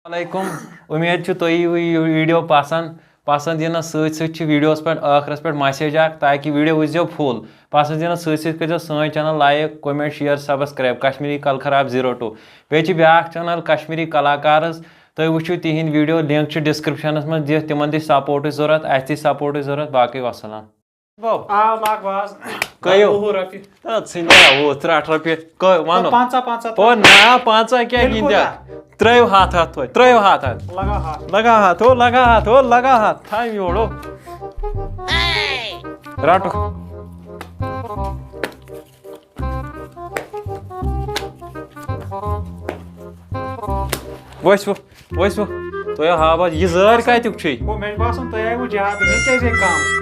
वालेकुम उम्मीद तुम वीडियो पसंद यीन सत वीडियोस पे आखिरस पे मैसेज ताकि वीडियो वो फुल पसंद यीन सत कर सन channel like comment share subscribe Kashmiri कल खराब 02 बे ब्या चैनल कश्मीरी कलाकार तुम वो तिहद वीडियो लिंक डिस्क्रिप्शन में दिख तिमन दी सपोर्ट जरूरत अस सपोर्ट जरूरत बाकी वसलाम कयो 30 रपये वनो ओ ना 5 क्या गिंदा त्रो हाथ लगा हाथ थाम योड़ो राटो वसो तो हाबा यह जर कतुक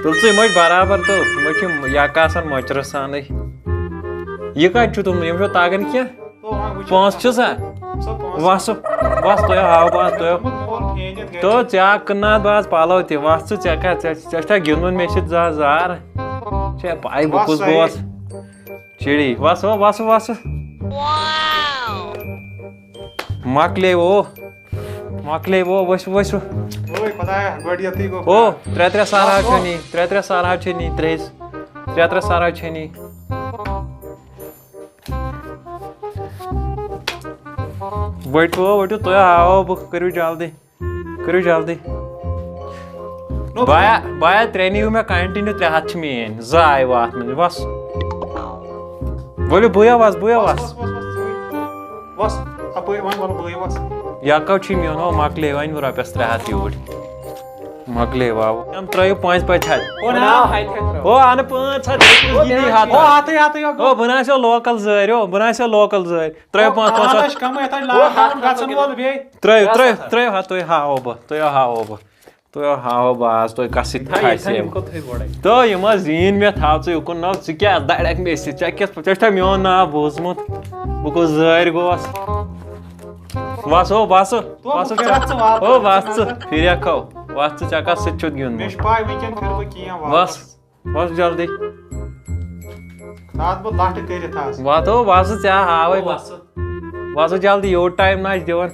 तुल च मच बराबर तो मच यक मचर सान यह कत तुम तगन क्या पांच सा वस तो हाव तो चे क्ना बाज पलो तस चे गिंदन मे जार चे पाई बह कुस गोस चिड़ी वस मकले वो वस ओ त्रे सारा छनी त्रे सारा छनी त्रे सारा छनी वटो तो हाव बह करू जल्दी बाया त्रे नी मे कंटिन्यू 3 हाथ मेन जाय वात में वस बोलो बुया वस यकव मेन हो मकले वन रपस 3 हाथ यूट मकले वाव त्रो 5 ओ अन 5 हाथ ओ बनासो लोकल जर त्रो 5 त्रो हाथ तो हाव बाज तो कस तो यम जीन मे थाव ुकन नाव क्या दड़क मे चे मोन नाव बोजमुत बह कुस जर गोस वस फिर वस चका सत गिंद वस जल्दी वातो वस चे हावे वस जल्दी योट टाइम ना दिवन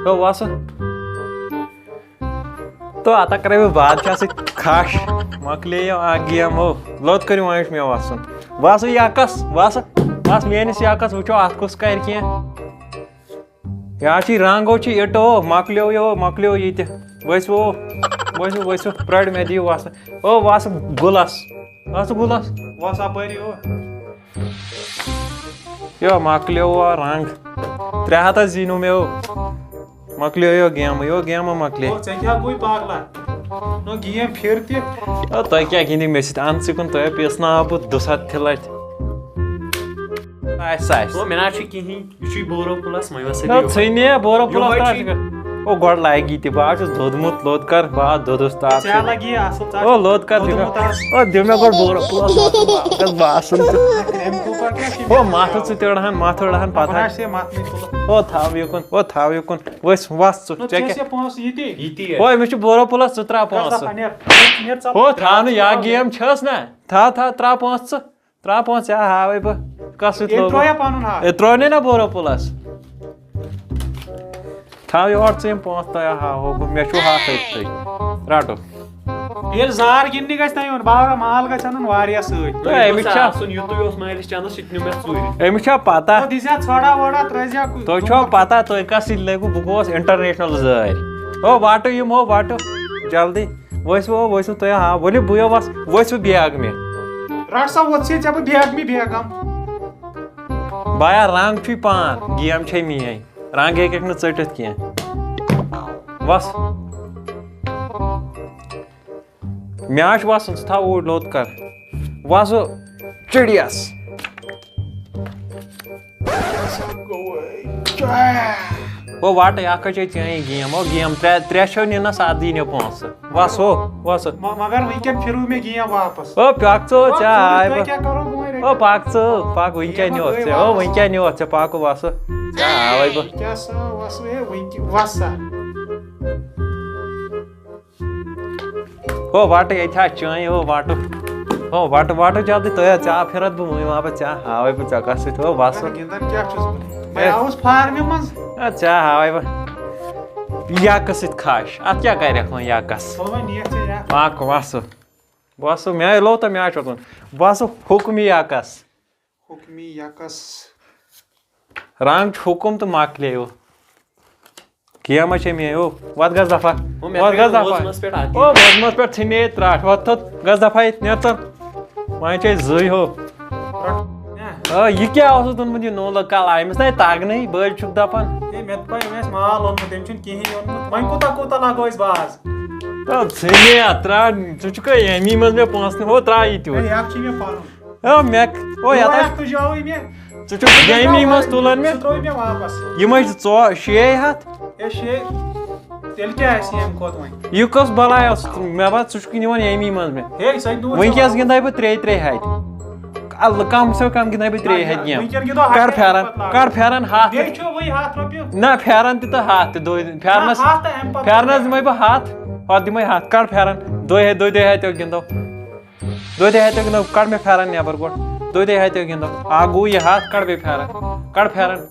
तो वस तो आता करे बादशाह से खाश मकले गेम हो लोत कर मे वसन वस यकस वस मेनिस यकस वो अत कुस कर क्या रंगो इटो मकलो ये वसो प्रड मे दियो वस ओ वस गुलस वस अपरी यो मकलो रंग 3 हाथ जीनो मे मकलो गेम मकले तुम क्या गिंदी मे अन सिकुन तुम पेसना बह 200 लट ओ गोड़ लागी बहुत दोदमुत लोद कर बाद दोदस ताप ओ लोद कर ओ दिव मे गोड़ बोरो प्लस बासन ओ माथो चढ़ान पता ओ थाव युकुन वस चेक ओ मे बोरो प्लस 3 ओ थाव या गेम छस ना था 3 5 या हावे ब कस त्रोने ना बोरो प्लस थाव योर 5 तो हाव मे हाथ राटो ये जार गिन्नी गछ ना योन बारा माल गछ अनन वारिया सत तो एमिछा सुन युतो योस माइलिस चंद सिटनु मे चूरी एमिछा पता तो दिसा छोड़ा वोड़ा त्रजा तो छो पता तो कस लगु बगोस इंटरनेशनल जर ओ वाटो यम हो वाटो जल्दी वसो तो हां बोले बुयो वसो बैग में राट सा वछे जब बैग में बैगम बाया रंग छी पान गेम छे मिय रंग एक न चटत किया वस म्याश वस था वो लोत कर वस चिड़ियास वो वाट या कचे चई गेम त्रे छो न सादी ने 5 वस मगर विकेट फिरू में गेम वापस ओ पाकचो चा आय क्या करो ओ पाक विकेट न्यो छे ओ विकेट न्यो छे पाक वस चा आय ब क्या सा वस ए विकेट वसा ओ वाट ये चई ओ वाटो ओ वाटो जल्दी तो चा फिरत बह वहाँ पे चा हावे पे चका से तो बस गिंदन क्या छुस मैं आउस फार्म मज चा हावे yakkas it khash. At kya karek man yakkas? Tolma niyet ya. Ak vasu. Vasu me lota me achotun. Vasu hukmi yakkas. Hukmi yakas. Rang hukum to makleo. Kiya ma che me o. What gaz dafa? What gaz dafa? Oh, bozmas per thine trash. What thot gaz dafa it netar. Mai che zui ho. Ye kya osu tun mujhe no lakal ai mis nai tag nahi bal chuk dapan. Ye met pai mes mal on dem chun kihi on. Mai kota lago is baz. Thine atra chuchka yemi mas me ponsne ho tra itu. Ei yak chi me paru. Oh mek. Oh ya ta tu jau me. chuchka yemi mas tulan me. Troi me wapas. Yimaj tso shei hat. Ye she tel kya sim kod mai. Yukos balayos me ba chuchki niman yemi mas me. Hey sai du. Winkes gindai ba 3 hat. Allah kam se kam gindai ba 3 hat gem. Kar pheran hat. Ye cho wai hat ropiyo. Na pheran ti ta hat do phernas phernas mai ba hat. Hat dimai hat kar pheran do hat gindo. Do hat gindo kar me pheran ne bar god. Do hat gindo. Agu ye hat kar be pheran. Kar pheran.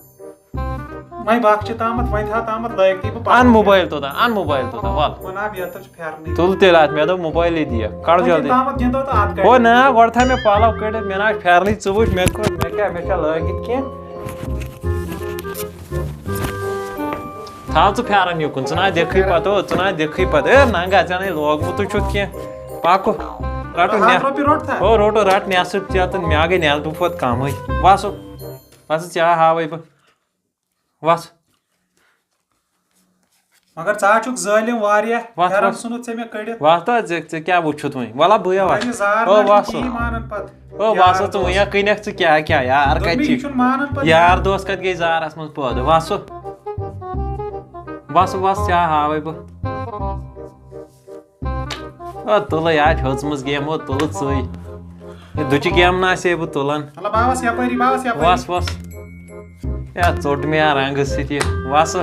Mai bakchi tamat mai tha tamat layak ti ba. An mobile to da wal. Ona bi atar pherni. Tul te raat me do mobile diya. Kar jaldi. Tamat gindo to at O na gor tha me pala kade me na pherli chubush me ko me kya me cha lagit ke. Tha to pheran yukun chana dekhi pato chana dekhi pat e nanga chana log mu to chut ke. Pako rato ne. O roto rat ne asut chatan me age ne tu fot kam hoy. Vaso cha ha vai ba. Was? Magar cha chuk zalim wariya. Yaran sunut se me kade. Vasta ze kya buchut hoy. Wala buya was. O vaso. Manan pat. O vaso tu ya kinek se kya yaar kai chi. Yaar dost kat ge zar asmas pod. Vaso. Was cha ha vai ba. O tola ya chozmus game o tola tsui. Duchi game na se bu tolan. Hala bawas ya pari. Was. Ya chot me ya rang siti. Was.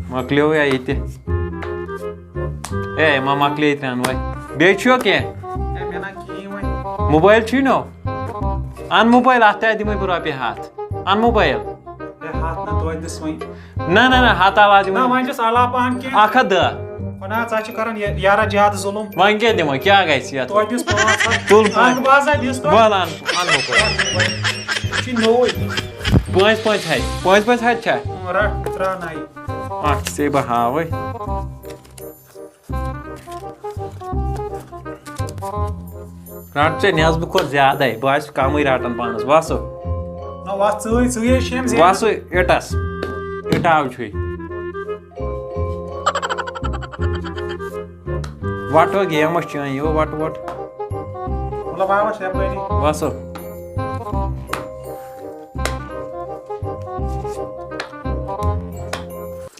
Makleo ya ite. E ma makle itran vai. Becho ke? E mena ki vai. Mobile chino. An mobile aata hai dimai pura pe hath. An mobile. E hath na toy this vai. Na hath ala dimai. Na vai just ala pan ke. Akha da. Ona cha chi karan yara jihad zulum. Vai ke dimai kya gaisi ya. Toy this pan. Tul An baza this toy. Balan an mobile. Chi no. Point hai cha. Ora tra nai. Ah se ba ha vai. Rat se nyaz bu ko zyada hai. Bas kamai ratan panas. Vaso. Na was tsui shem ze. Vaso etas. Etav chui. What o game mas chai o what. Hala bawas ya pari. Vaso.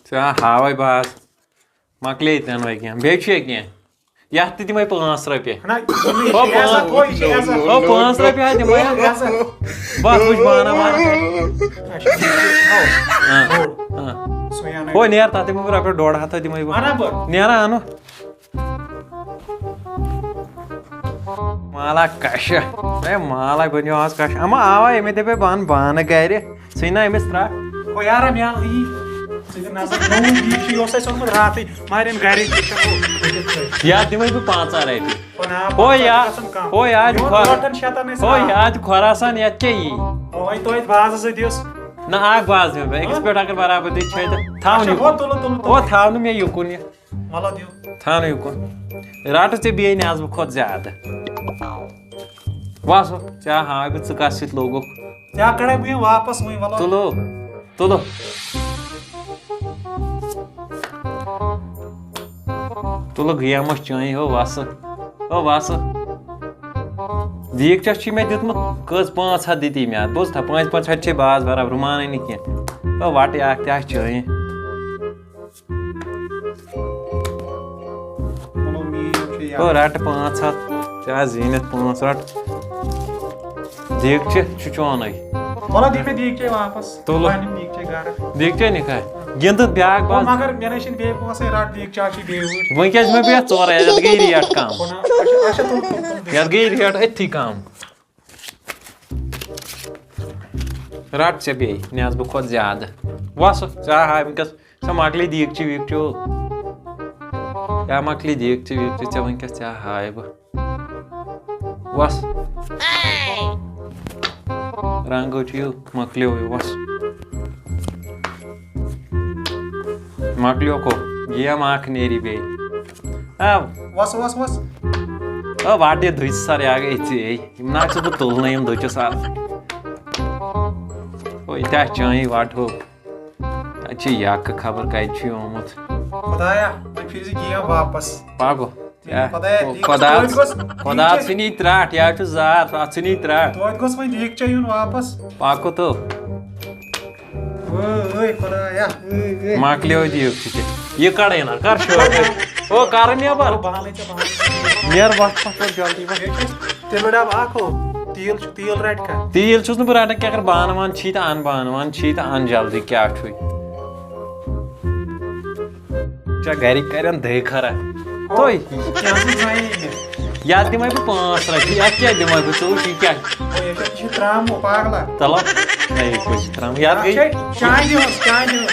Cha havai bas. Makle itan vai game. Beche ke. Yahti dimai 5 rupiya. Na esa toy esa. O 5 rupiya hai dimai. Esa. Bas kuch bana. Soya na. O near tate mu rupiya 1.5 hatha dimai. Ana bar. Neara ano. Mala kasha. Mala banyo as kasha. Ama awa eme de pe ban gaire. Sina eme stra. O yara me ali. Nasa não bicho eu sei só no rato mas gari याद दिमाग पे 5 आ रहे थे o याद खरासान याद चाहिए oi तो इस बाज से दियोस ना आग बाज में एक्सपर्ट अगर बराबर दी छै त थाउनी ओ थाउनी में युकुन मला दियो थाउनी युकुन राट से भी ने आज बहुत ज्यादा वासो क्या हां भी चकासित लोगो क्या करे भी वापस वही वाला तुलो तुलो गया मस चाहि हो वास दीक छ मे दितमत कस 5 हाथ दिती मे बोस था 5 हाथ छे बाज बराबर माने नि के ओ वाटे आख त्या चाहि ओ राट 5 हाथ क्या जीनत 5 राट दीक छ चुचोन मला दी पे दीक के वापस तुलो दीक के गार दीक के नि खाय गिंद ब्याग बाज मगर मेरे शिन बे पोसे राट दीक चाची बेव वंकेस में बे चोर है जद गई रियाट काम अच्छा तो यार गई रियाट एथी काम रात से भी न्याज बहुत ज्यादा वास चाह है बिकॉज़ सो मकली दीगची वीगची या मकली दीगची वीगची चे वंकस चे हाय ब वस रंगो चियो मकलियो वस मकलियो को ये माख नेरी बे वस वस वस वाटे दुई सारे आ गई थी ना तो तुल नहीं हम दो साल ओ इतना चाहिए वाटो अच्छी याक खबर का अच्छी आमत खुदाया मैं फिर से किया वापस पागो खुदा सुनी त्राट या तो जार सुनी त्राट तो गोस मैं देख चाहिए वापस पाको तो ओए खुदाया माकले हो दियो ये काढे ना कर शो ओ कारण या बार नियर बात पर जल्दी बा तेलडा आखो तेल रट का तेल छुस न बराटा क्या कर बानवान छी त आन बानवान छी त आन जल्दी क्या छुई चा गरी करन दे खरा तोय याद दिमाग पे 5 रखी या क्या दिमाग पे तो क्या ये त्राम पागला चलो नहीं कुछ त्राम याद गई चाय दियो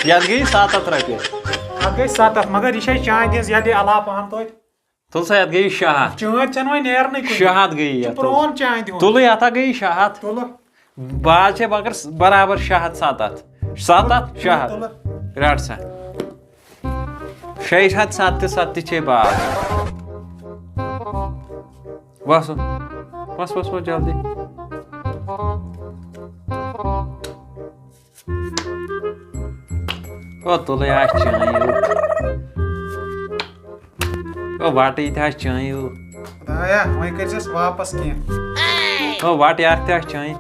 याद गई 7 रखी अब गई 7 मगर ये चाय दिस याद अला पान तोय तुल सा याद गई शहाद चाय चनवा नेर नहीं कुछ शहाद गई या प्रोन चाय दियो तुल याता गई शहाद तुल बाल छे बगर बराबर शहाद 7 शहाद राट सा 6 छे बाल बस बस बस बस जल्दी ओ तुल या चाहिए ओ वाटे इथा चाहिए खुदाया मैं करजस वापस किया ओ वाटे यार त्या चाहिए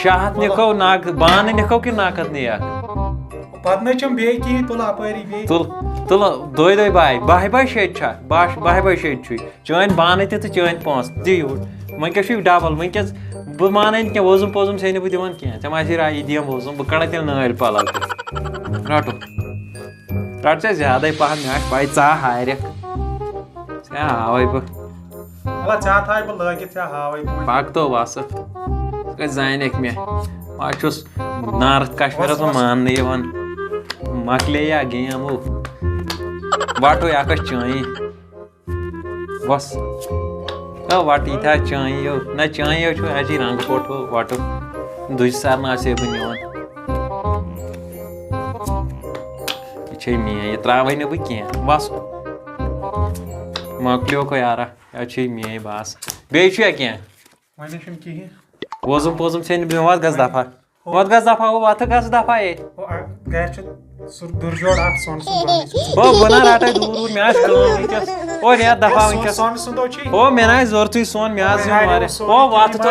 शहाद निको नाक बान निको कि नाकत ने यार पद न चम बे की तुल अपरी बे तुल दोय बाय शेट छा बाय शेट छु चैन बान ते तो चैन 5 दियो मैं क्या छु डबल मैं क्या ब मानन के वोजुम पोजुम सेने ब दिवन के तमाशी राई दियम वोजुम ब कड़ा तेल नल पाला राटो राट से ज्यादा पहन मैच भाई चा हायरे से हावै ब मला चा थाय ब लगे चा हावै पाक तो वास के जाइन एक में माचुस नॉर्थ कश्मीर में मान नहीं वन मकले या गेम वो वाटो या कश चाहिए बस ओ वाटी था चाहिए ना चाहिए छु अजी रंग फोटो वाटो दुई सार ना से बनिवन इछे मी ये त्रावै न बके बस मकलियो को यारा अच्छी मी बस बे छु या के मैंने छन की वोजुम पोजुम सेन बिवाद गस दफा वो वाथ गस दफा ए ओ गैस सुर दुरजोड़ आ सोन सुन ओ बना राटा दूर म्यास कम विकस ओ या दफा विकस सोन सुंदो छी ओ मेना जोर तुई सोन म्यास मारे ओ वाथ तो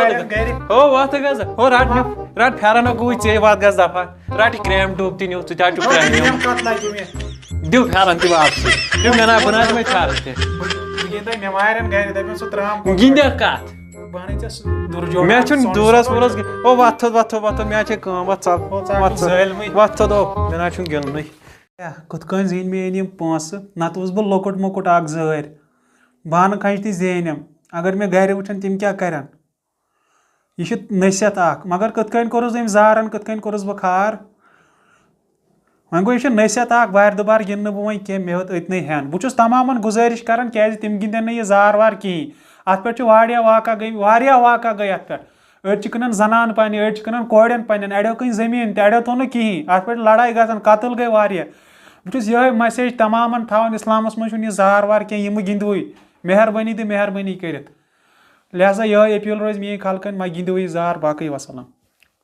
ओ वाथ गस ओ राट फेरन गु चे वाथ गस दफा राट क्रेम टूप ती न्यू तुजा टू क्रेम कत लागी में दिउ फेरन ती वापस दिउ मेना बना में छारते गिंदा मे मारन गैर दबे सो त्राम गिंदा कात बाने छ दुरजोड़ मैं छुन दूरस वरस ओ वाथ मैं छे काम वाथ दो मेना छुन गिन नहीं कत कन जीन मे एनिम 5 नत उस ब लोकट मोकट आग जहर बान खज ती जेनम अगर मे घर वुचन तिम क्या करन यह नसीहत आख मगर कत कन कोरस एम जारन कत कन कोरस ब खार वन गो यह नसीहत आख बार दुबार गिन बह वो मे होत अतन हेन बहुत तमामन गुजारिश कर तिम गिंदन यह जार वार कहें अत पे वाका गई अत पे अड़ कनान जनान पान अड़ कनान कोड़न पान अड़ो कन जमीन अड़ो तो ना कहें अत पे लड़ाई गन कतल गई बहुत यह मैसेज तमामन थावन इस्लामस मज जार वार कह गिंदव मेहरबानी तो मेहरबानी कर लिहाजा यह अपील रोज मे खलकन गिंदव जार बाकी वसलम।